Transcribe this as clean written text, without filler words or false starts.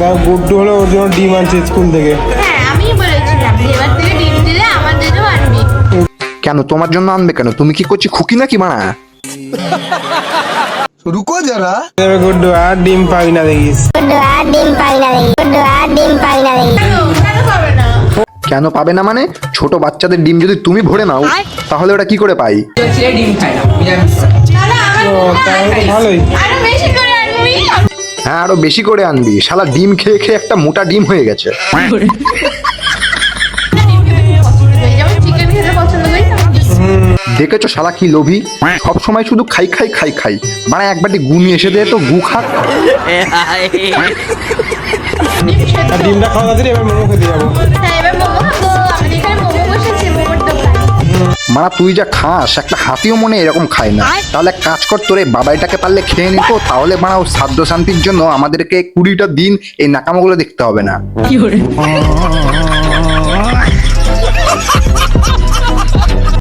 গুড্ডু হলো ওর জন্য ডিম আনছে স্কুল থেকে। হ্যাঁ আমি বলেছিলাম যে এবার থেকে ডিম দিলে আমার জন্য আনবি। কেন তোমার জন্য আনবে কেন? তুমি কি করছি খুকি নাকি মানা? रुको जरा। এবার গুড্ডু আর ডিম পাই না দেখিস। কেন পাবে না? কেন পাবে না মানে? ছোট বাচ্চাদের ডিম যদি তুমি ভরে নাও তাহলে ওটা কি করে পাই? ডিম খায় না নিরামিষ। তাহলে আমার ও জন্য তাহলে তো ভালোই। আরো বেশি করে আনবি। হ্যাঁ আরো বেশি করে আনবি। শালা ডিম খেয়ে খেয়ে একটা মোটা ডিম হয়ে গেছে। যেমন চিকেন খেতে পছন্দ করি তেমন ডিম। দেখেছো শালা কি লোভী, সব সময় শুধু খাই খাই খাই খাই। মানে এক বাটি গু নিয়ে এসে দে তো, গু খাক। ডিম সেদ্ধ। আর ডিমটা খাওয়া তাড়াতাড়ি এবার মোমো খেতে যাবো। হ্যাঁ এবার মোমো খাবো। আমাদের এখানে মোমো বসেছে, মোমোর দোকান। মারা তুই যা খাস একটা হাতিও মনে এরকম খায় না। তাহলে এক কাজ কর, তোর এই বাবাইটাকে পারলে খেয়ে নিত, তাহলে মারা ও সাধ্য শান্তির জন্য আমাদেরকে 20টা দিন এই নাকামোগুলো দেখতে হবে না।